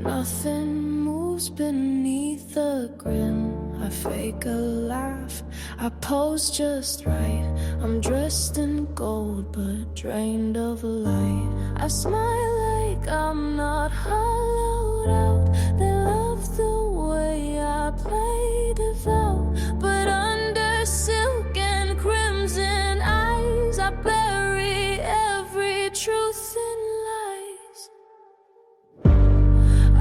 Nothing moves beneath the grin. I fake a laugh, I pose just right. I'm dressed in gold but drained of light. I smile like I'm not hollowed out. They love the way I play devout, but under silk and crimson eyes I bury every truth in lies.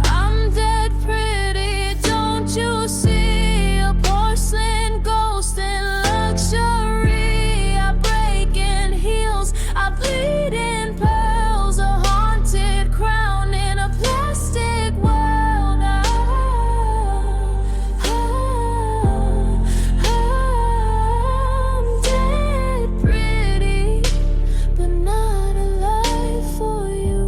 I'm dead pretty, don't you see? A porcelain ghost in luxury. I break in heels, I bleed in pearls. A haunted crown in a plastic world. I'm dead pretty, but not alive for you.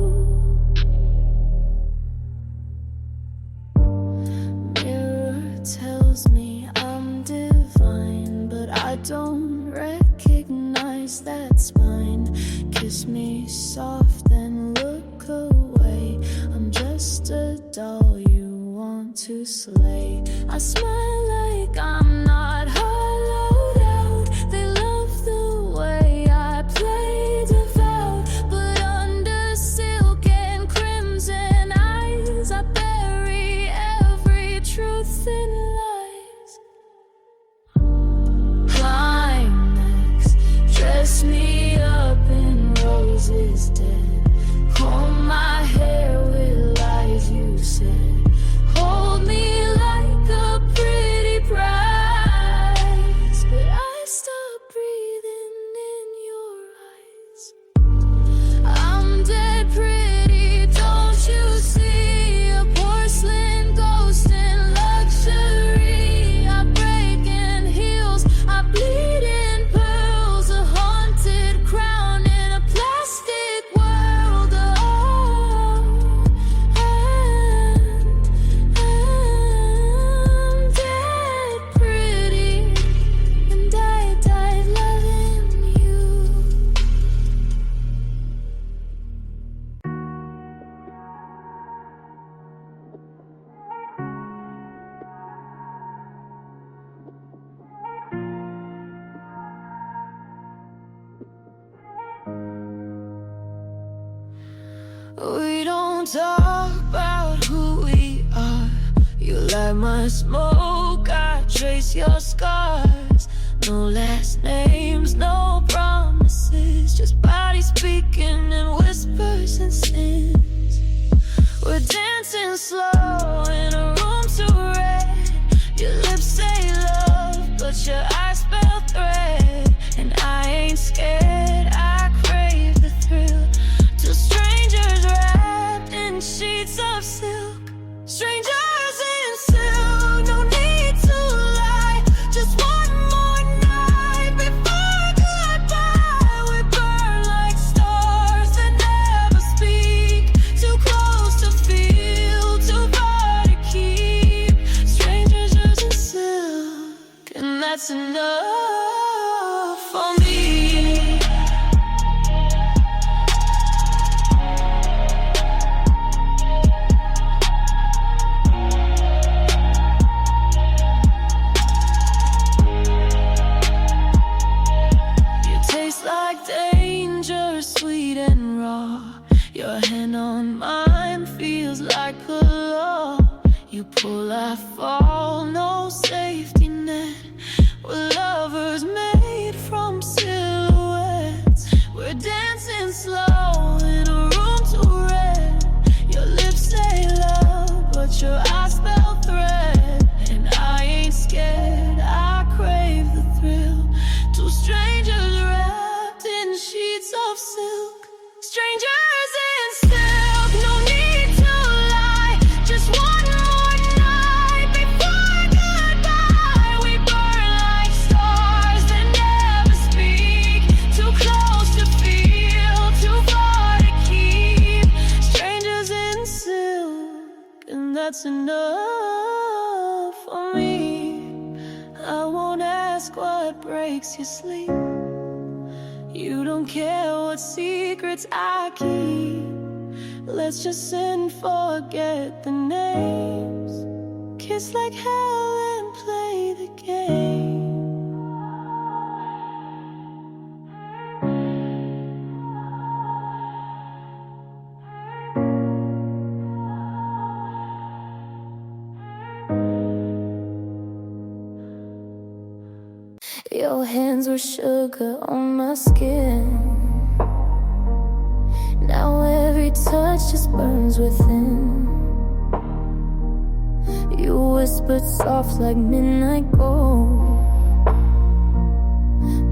Mirror tells me I'm divine, but I don't recognize that spine. Kiss me soft, then look away. I'm just a doll you want to slay. I smile like I'm not hollowed out. They love the way I play devout, but under silk and crimson eyes I bury every truth in lies. Climax, dress me up in roses dead. Comb my hair with lies you said. Hold me like a pretty prize, but I stop breathing in your eyes. I'm dead pretty, don't you see? A porcelain ghost in luxury. I break in heels, I bleed in pearls. A haunted crown in a plastic world. I'm dead pretty, and I died loving you. We don't talk about who we are. You light my smoke, I trace your scars. No last names, no promises, just bodies speaking in whispers and sins. We're dancing slow in a room too red. Your lips say love, but your eyes spell threat. And I ain't scared, I crave the thrill. Two strangers wrapped in sheets of silk. Strangers in silk, no need to lie. Just one more night before goodbye. We burn like stars that never speak. Too close to feel, too far to keep. Strangers in silk, and that's enough for me. You taste like danger, sweet and raw. Your hand on mine feels like a law. You pull, I fall, no safety net. We're lovers made from silhouettes. We're dancing slow in a room too red. Your lips say love, but your eyes spell threat. And I ain't scared, I crave the thrill. Two strangers wrapped in sheets of silk. Strangers in silk, no need to lie. Just one more night before goodbye. We burn like stars that never speak. Too close to feel, too far to keep. Strangers in silk, and that's enough for me. I won't ask what breaks your sleep. You don't care what secrets I keep. Let's just sit and forget the names, kiss like hell and play the game. Your hands were sugar on my skin. Now every touch just burns within. You whispered soft like midnight gold,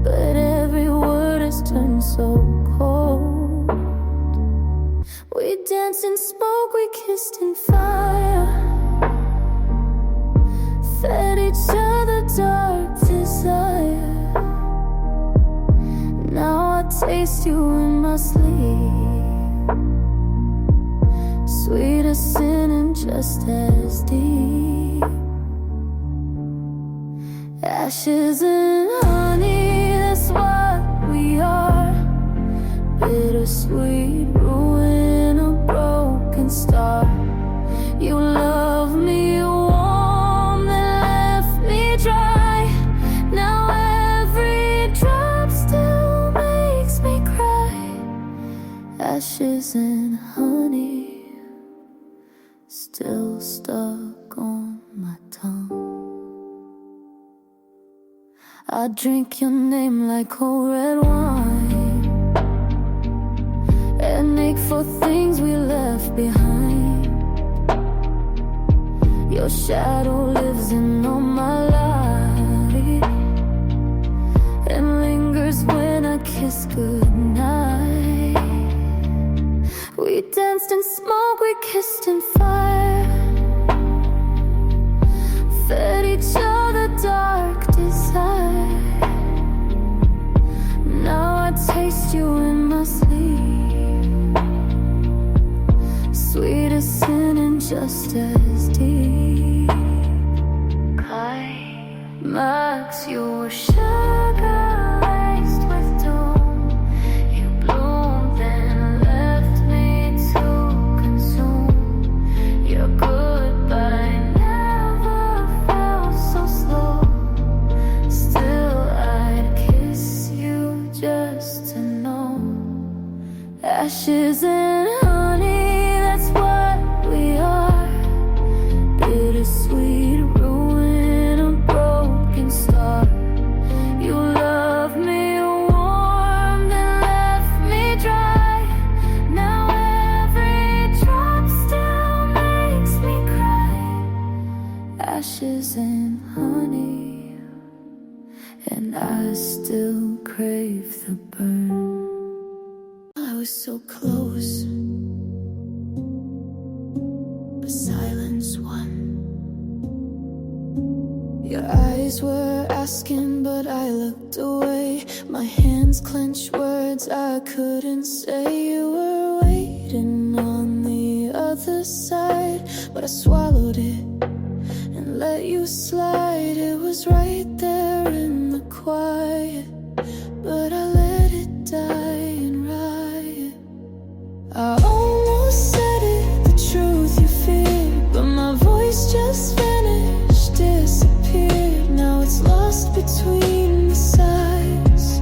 but every word has turned so cold. We danced in smoke, we kissed in fire, fed each other dark desire. Now I taste you in my sleep, sweet as sin and just as deep. Ashes and honey, that's what we are. Bittersweet ruin, a broken star. You love me warm, then left me dry. Now every drop still makes me cry. Ashes and honey, still stuck on my tongue. I drink your name like cold red wine, and ache for things we left behind. Your shadow lives in all my life, and lingers when I kiss goodnight. We danced in smoke, we kissed in fire, fed each other dark desire. Now I taste you in my sleep, sweet as sin and just as deep. Climax, you were sugar laced with doom. You bloomed then left me to consume. Your goodbye never felt so slow. Still I'd kiss you just to know. Ashes and honey, that's what we are. Bittersweet ruin, a broken star. You love me warm, then left me dry. Now every drop still makes me cry. Ashes and honey, and I still crave the burn. I was so close, but silence won. Your eyes were asking, but I looked away. My hands clenched words I couldn't say. You were waiting on the other side, but I swallowed it and let you slide. It was right there in the quiet, but I let it die and riot. I almost said it, the truth you feared, but my voice just vanished, disappeared. Now it's lost between the sides,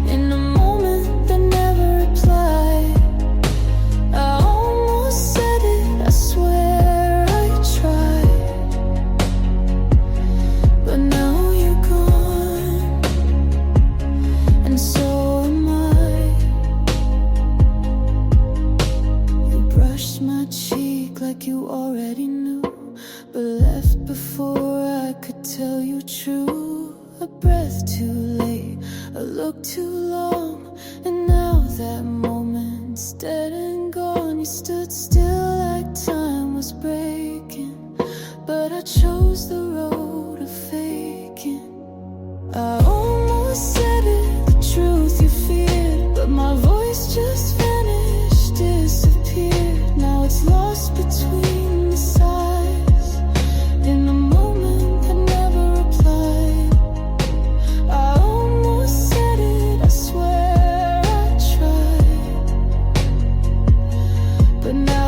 in a moment that never replied. I almost said it, I swear I tried, but now you're gone, and so am I. You brushed my cheek like you already knew, but left before I could tell you true. A breath too late, a look too long, and now that moment's dead and gone. You stood still like time was breaking, but I chose the road of faking. I almost said it, the truth you feared, but my voice just vanished, disappeared. Now it's lost between the sides, in a moment that never replied. I almost said it, I swear I tried, but now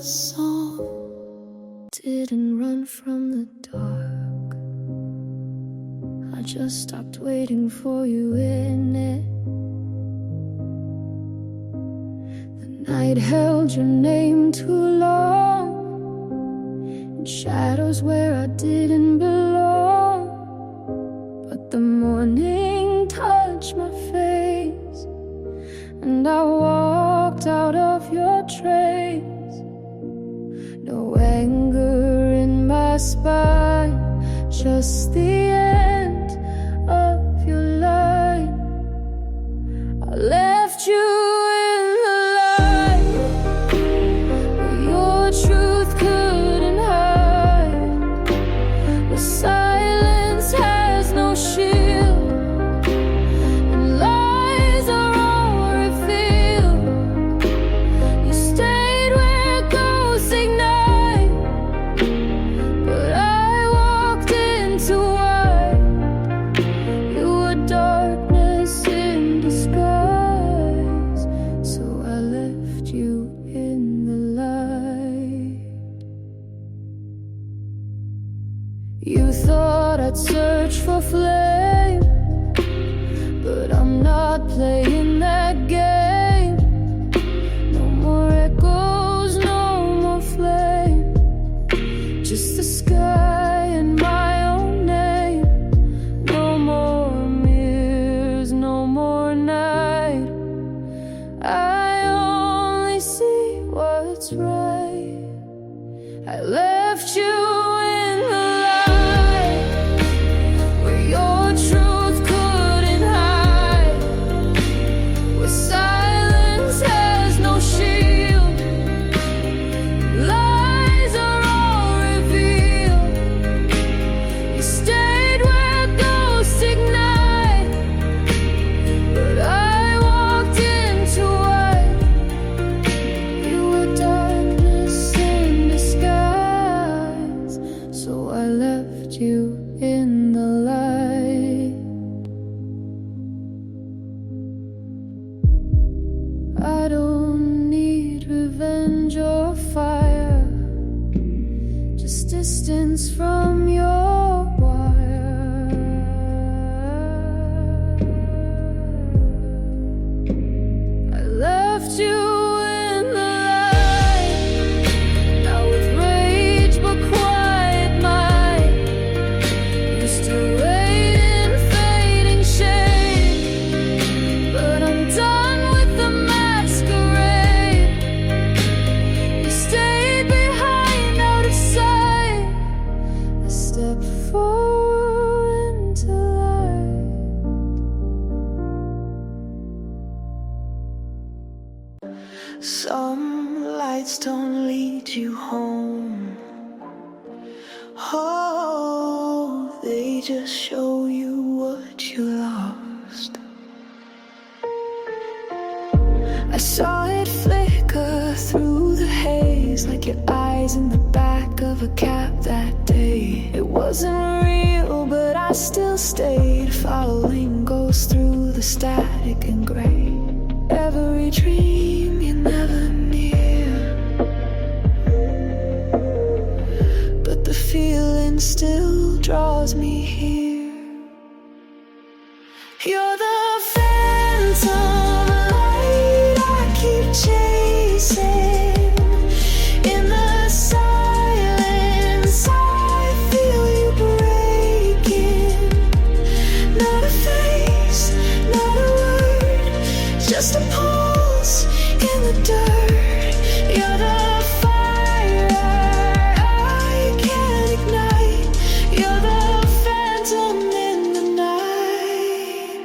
song. Didn't run from the dark, I just stopped waiting for you in it. The night held your name too long, in shadows where I didn't belong. But the morning touched my face, and I walked out of your trace. No anger in my spine, just the end of your line. I left you in the light, where your truth couldn't hide, where silence has no shield, and lies are all revealed. You stayed where ghosts ignite, but I walked into white. You were darkness in disguise, so I left you in the light. You thought I'd search for flame, but I'm not playing that game. No more echoes, no more flame, just the sky and my own name. No more mirrors, no more night. I only see what's right. I left you in the light, where your truth couldn't hide, where silence has no shield, lies are all revealed. You stayed where ghosts ignite, but I walked into white. You were darkness in disguise, so I left you in the light. I don't need revenge or fire, just distance from your wire. I left you in the light, now with rage but quiet mind. Used to wait in fading shade, but I'm done with the masquerade. You stayed behind out of sight. I step forward into light. Some lights don't lead you home. Oh, they just show you what you lost. I saw it flicker through the haze, like your eyes in the back of a cab that day. It wasn't real, but I still stayed, following ghosts through the static and gray. Every dream you're never near, but the feeling still draws me here. You're the phantom light I keep chasing. In the silence I feel you breaking. Not a face, not a word, just a pulse in the dirt. You're the fire I can't ignite. You're the phantom in the night.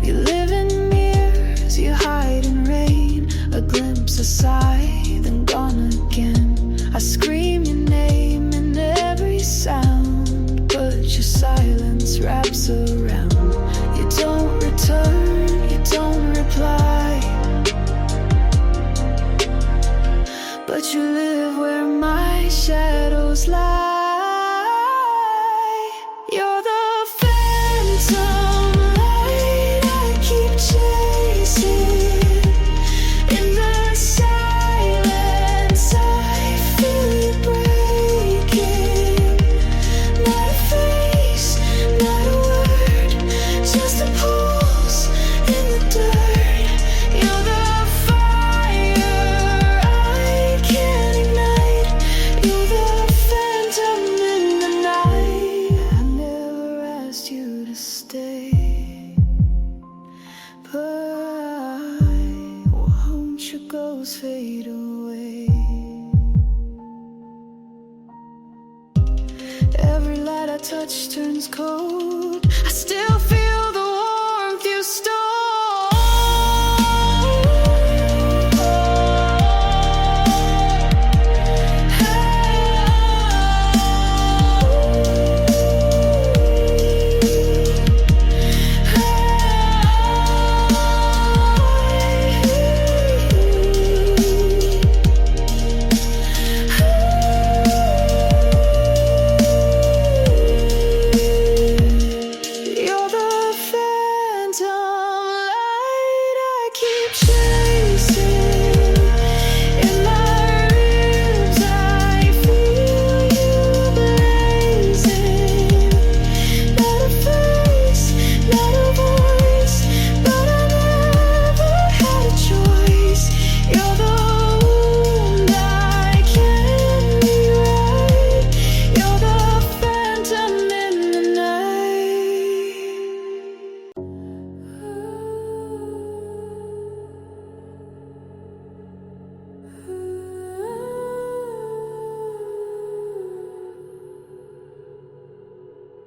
You live in mirrors, you hide in rain. A glimpse aside, then gone again. I scream your name in every sound, but your silence wraps around. You don't return, you don't reply, but you live where my shadows lie. You're the phantom light I keep chasing. In the silence touch turns cold. I still feel the warmth you stole.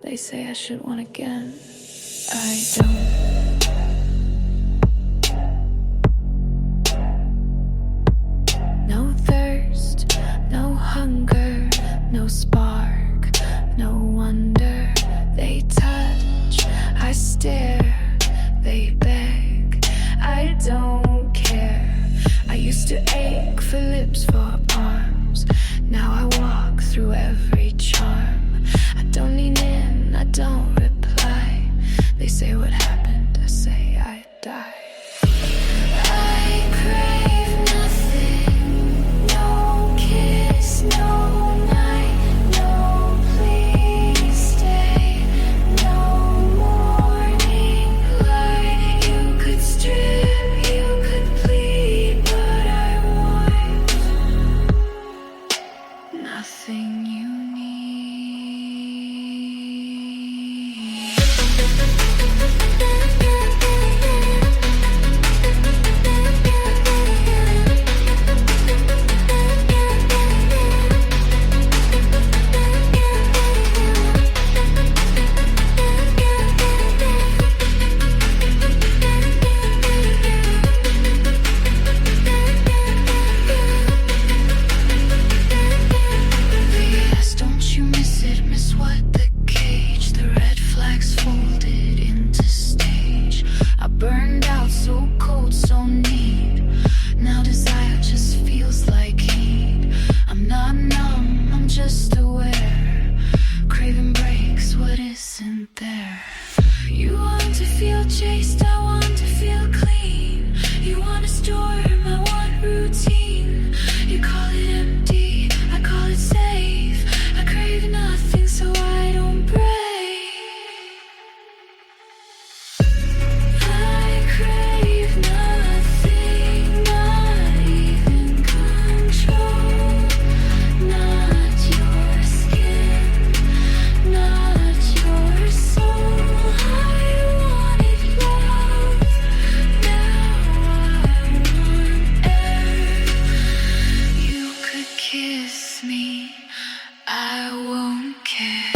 They say I should want again. I don't. No thirst, no hunger, no spark, no wonder. They touch, I stare, they beg. I don't care. I used to ache for lips, for arms. Now I walk through every charm. I don't lean in, I don't reply. They say what happened, I say I died. I crave nothing, no kiss, no night, no please stay, no morning light. You could strip, you could plead, but I want nothing you need. Yes, don't you miss it, miss what the cage, the red flags folded into stage. I burned out so cold, so neat. Now desire just feels like heat. I'm not numb, I'm just aware. Craving breaks what isn't there. You want to feel chased, I want to feel clean. You want a storm, I want routine. You call it empty, I call it safe. I crave nothing so I don't break. I crave nothing, not even control. Not your skin, not your soul. I wanted love, now I want air. You could kiss me, I won't care.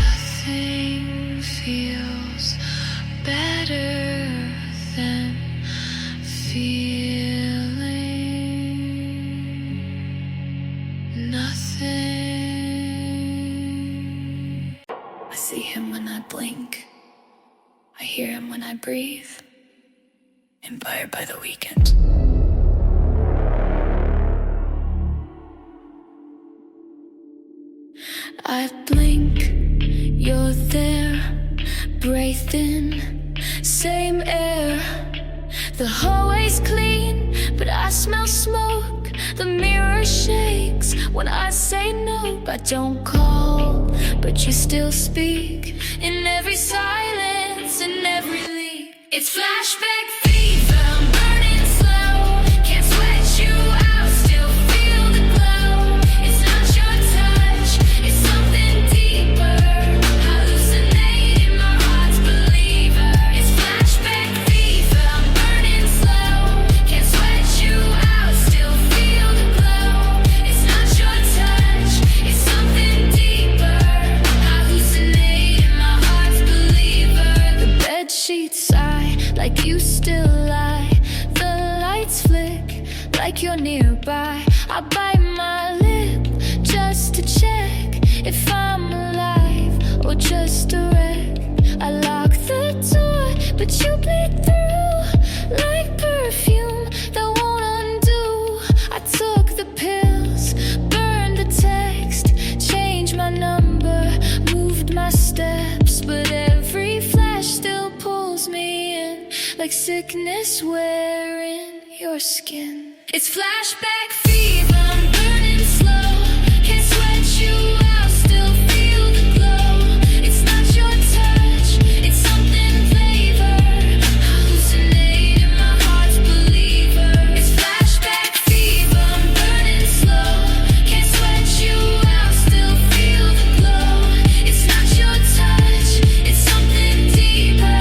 Nothing feels better than feeling nothing. I see him when I blink. I hear him when I breathe. Inspired by the weekend. I blink, you're there, breathed in, same air. The hallway's clean, but I smell smoke. The mirror shakes when I say no. I don't call, but you still speak. In every silence, in every leak, It's flashback fever, I'm burning slow. Can't sweat you out, still feel the glow. It's not your touch, it's something deeper. Hallucinating, my heart's believer. It's flashback fever, I'm burning slow. Can't sweat you out, still feel the glow. It's not your touch, it's something deeper. Hallucinating, my heart's believer. The bed sheets sigh like you still lie. The lights flick like you're nearby. I bite my lip just to check if I'm alive or just a wreck. I lock the door, but you bleed through like perfume that won't undo. I took the pills, burned the text, changed my number, moved my steps, but every flash still pulls me in like sickness wearing your skin. It's flashback fever, I'm burning slow. Can't sweat you out, still feel the glow. It's not your touch, it's something flavor. Hallucinating, my heart's believer. It's flashback fever, I'm burning slow. Can't sweat you out, still feel the glow. It's not your touch, it's something deeper.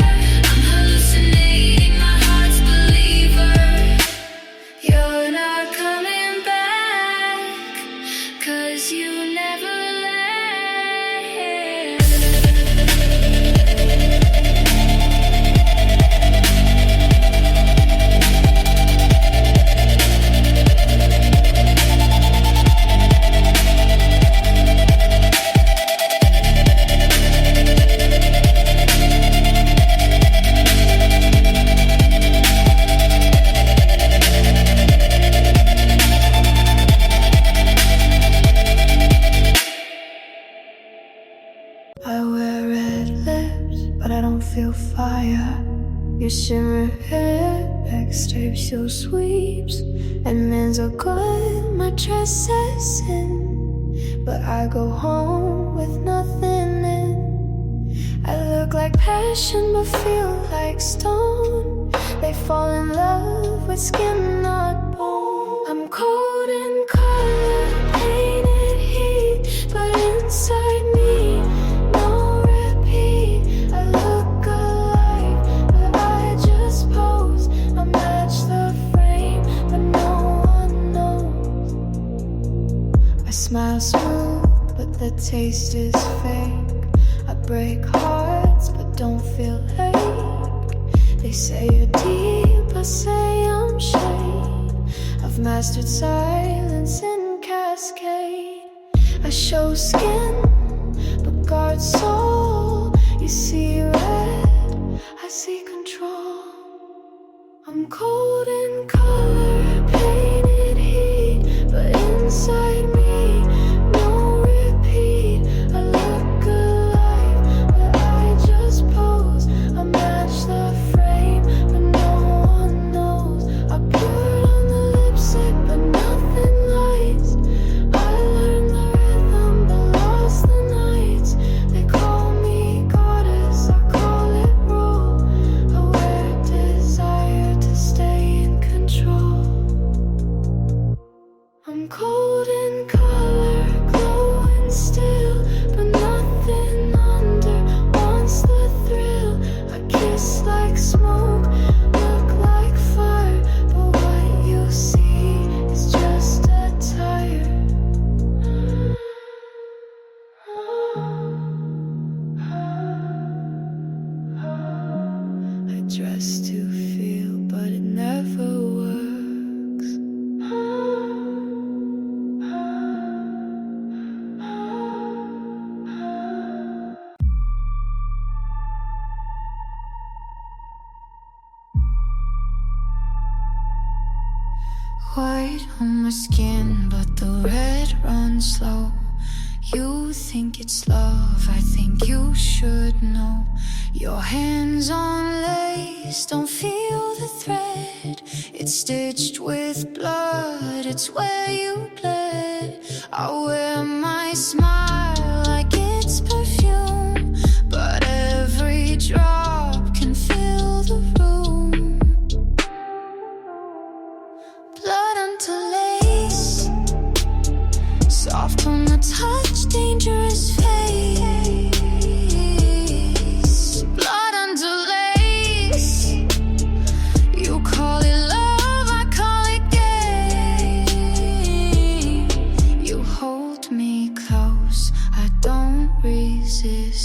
I'm hallucinating, my heart's believer. You're not coming back, 'cause you never left. I wear red lips, but I don't feel fire. Your shimmer hair backstabs your sweeps, and men's are good, my dress says in, but I go home with nothing in. I look like passion, but feel like stone. They fall in love with skin, not bone. I'm cold in color, painted heat, but inside me, no repeat. I look alive, but I just pose. I match the frame, but no one knows. I smile smooth, but the taste is fake. I break hearts, but don't feel ache. They say you're deep, I say I'm shade. I've mastered silence in cascade. I show skin, but guard soul. You see red, I see control. I'm cold in color, painted heat, but inside me, no repeat. I look alive, but I just pose. I match the frame, but no one knows. I poured on the lipstick, but nothing lights. I learned the rhythm, but lost the nights. They call me goddess, I call it rule. I wear desire to stay in control. I'm cold in color, glowing still, but nothing under wants the thrill. I kiss like smoke, look like fire, but what you see is just a tire. I dress to feel, but it never works. White on my skin, but the red runs slow. You think it's love, I think you should know. Your hands on lace, don't feel the thread. It's stitched with blood, it's where you bled. I wear my smile like it's perfume, but every drop can fill the room.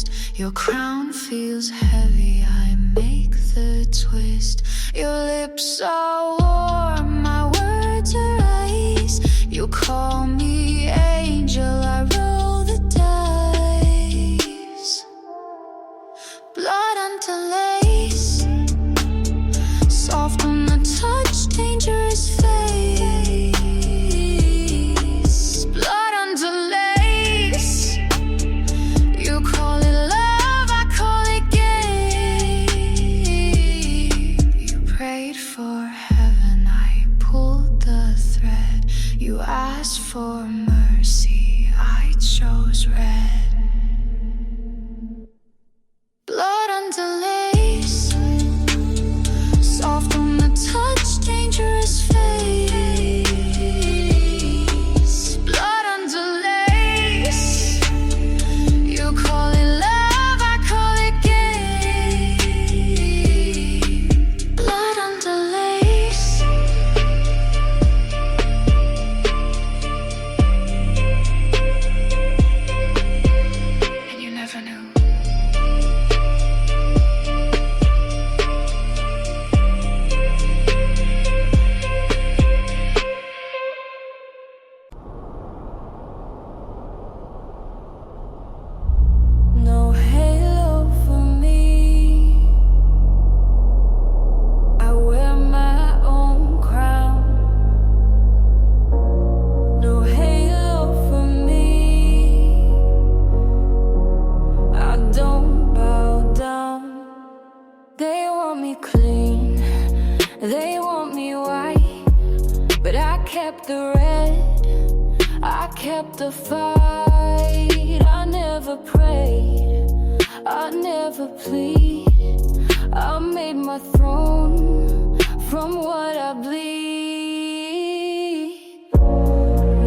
wrist. Your crown feels heavy, I make the twist. Your lips are warm, my words are ice. You call me angel, I roll the dice. Blood onto lace, soft on the touch, dangerous face. Blood onto lace, you call it love, I call it game. You prayed for heaven, I pulled the thread. You asked for mercy, I chose red. Blood onto lace, soft on the touch, dangerous face. Blood onto lace, you call it love, I call it game. Blood onto lace. And you never knew. No halo for me, I wear my own crown. No halo for me, I don't bow down. They want me clean, they want me white, but I kept the red, I kept the fight. I never prayed, I never plead. I made my throne from what I bleed.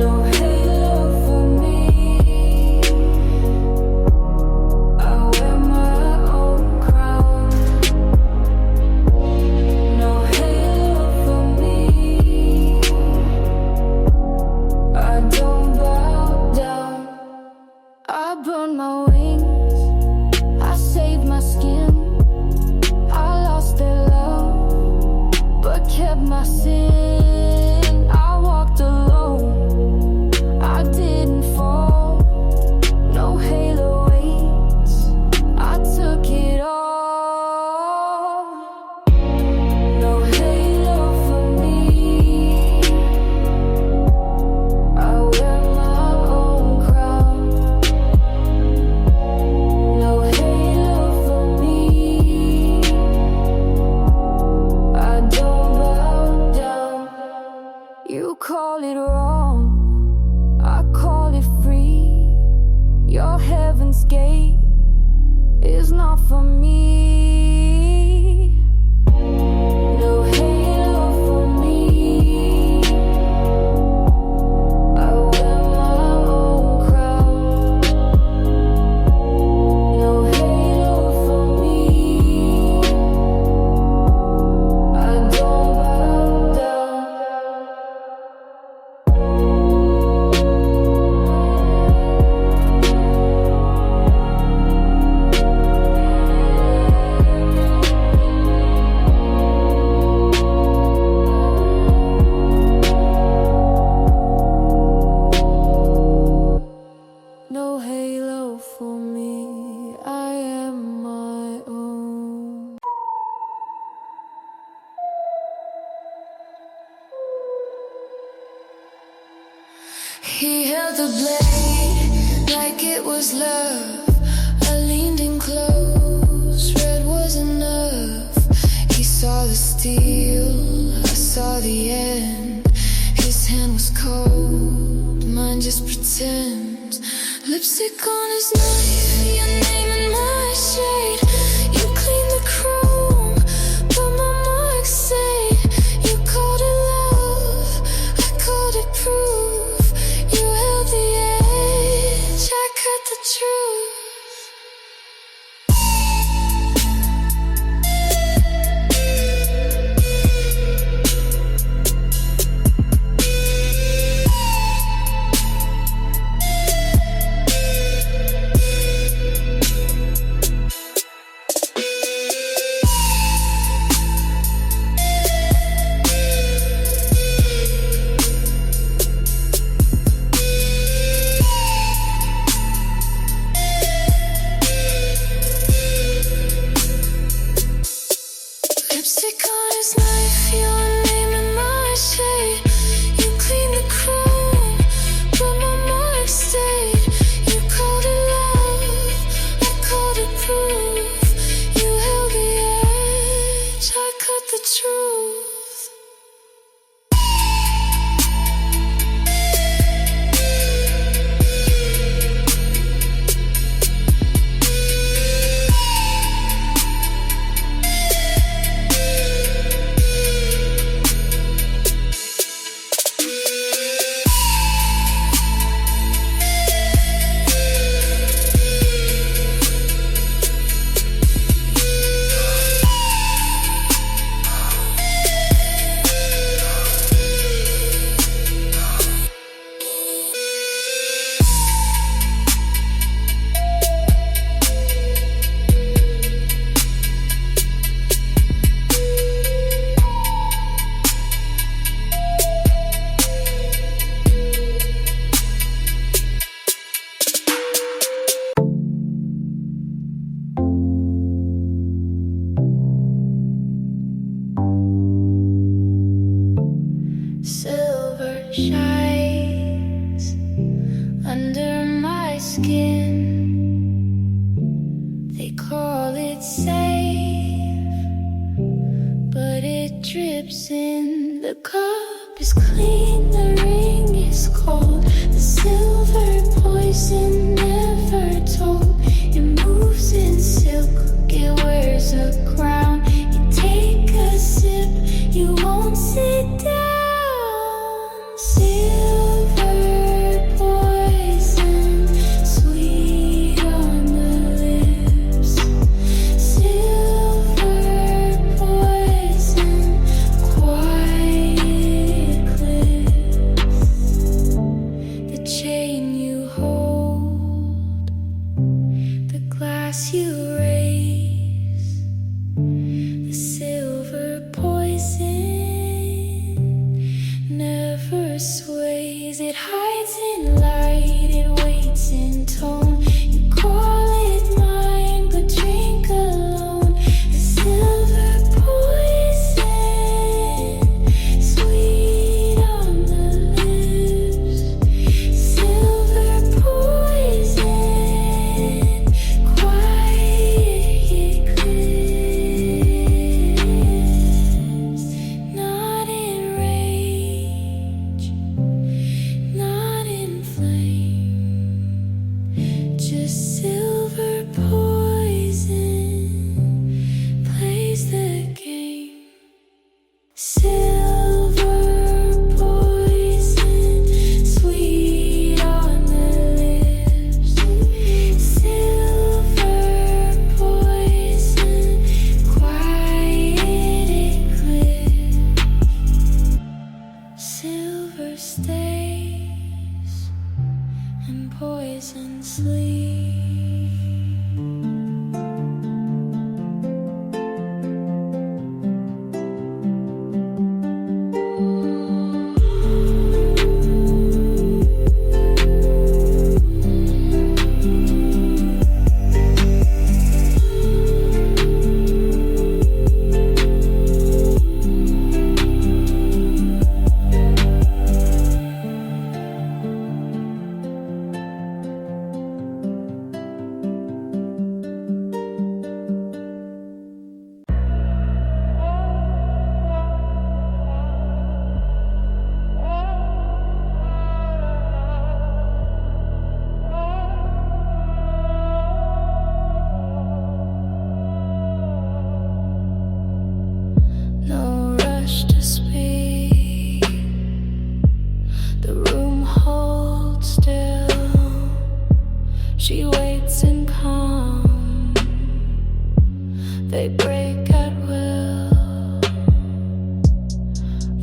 No halo for me, I wear my own crown. No halo for me, I don't bow down. I burn my wings, I saved my skin. I lost their love, but kept my sin. I walked alone, I didn't fall. No halo waits, I took it all. No halo for me, I wear my own crown. No halo for me, I don't bow down. You call it wrong, I call it free. Your heaven's gate is not for me. No halo for me, I wear my own crown. No halo for me, I don't bow down. No halo for me, I am my own. He held the blade like it was love. I leaned in close, red was enough. He saw the steel, I saw the end. His hand was cold, mine just pretends. Lipstick on his knife, your name in my shade. You cleaned the chrome, but my marks say you called it love, I called it proof. You held the edge, I cut the truth. They call it safe, but it drips in. The cup is clean, the ring is cold. The silver poison never told. It moves in silk, it wears a crown. You take a sip, you won't sit down. Silver poison, sweet on the lips. Silver poison, quiet cliffs. The chain you hold, the glass you raise, the silver poison never sways. It hides in light, it waits in tone. You call it mine, but drink alone. The silver poison, sweet on the lips. Silver poison, quiet cliffs. Not in rage, not in flame, just silver poison plays the game. Silver poison, sweet on the lips. Silver poison, quiet eclipse. Silver stays and poison sleep. No rush to speak. The room holds still. She waits in calm. They break at will.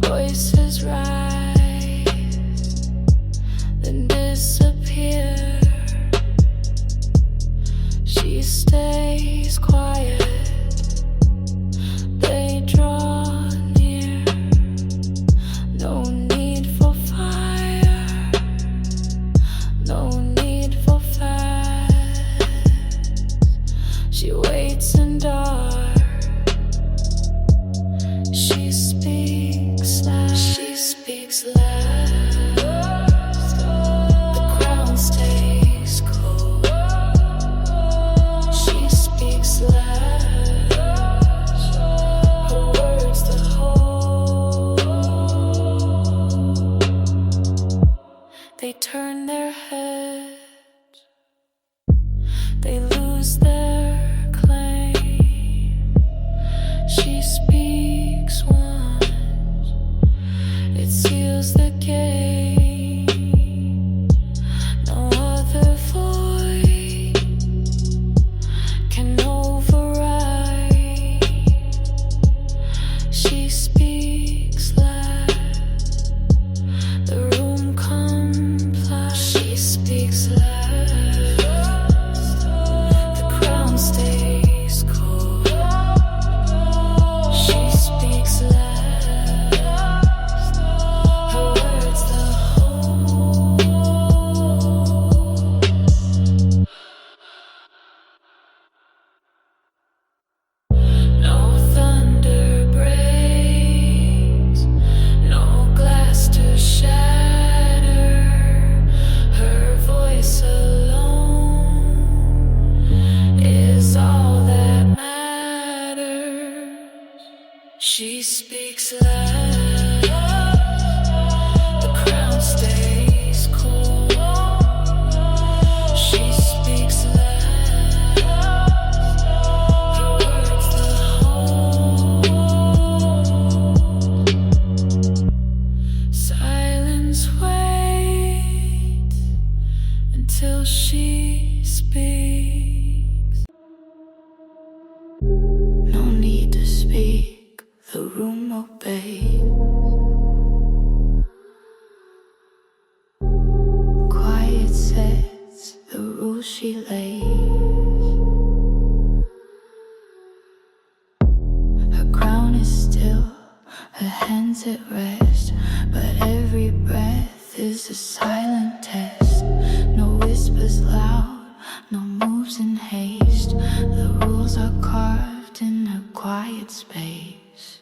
Voices rise, then disappear. She stays quiet. They draw near. No need for fire, no need for fast. She waits in dark. She speaks last. She speaks last. The crown stays cold. She speaks last. Her words the whole. They turn their heads. They lose their claim. speaks loud, the crown stays cold. She speaks loud, her words the hold. Silence waits until she speaks. No need to speak, the room obeys. Quiet sets the rules she lays. Her crown is still, her hands at rest, but every breath is a silent test. No whispers loud, no moves in haste. The rules are carved in her quiet space.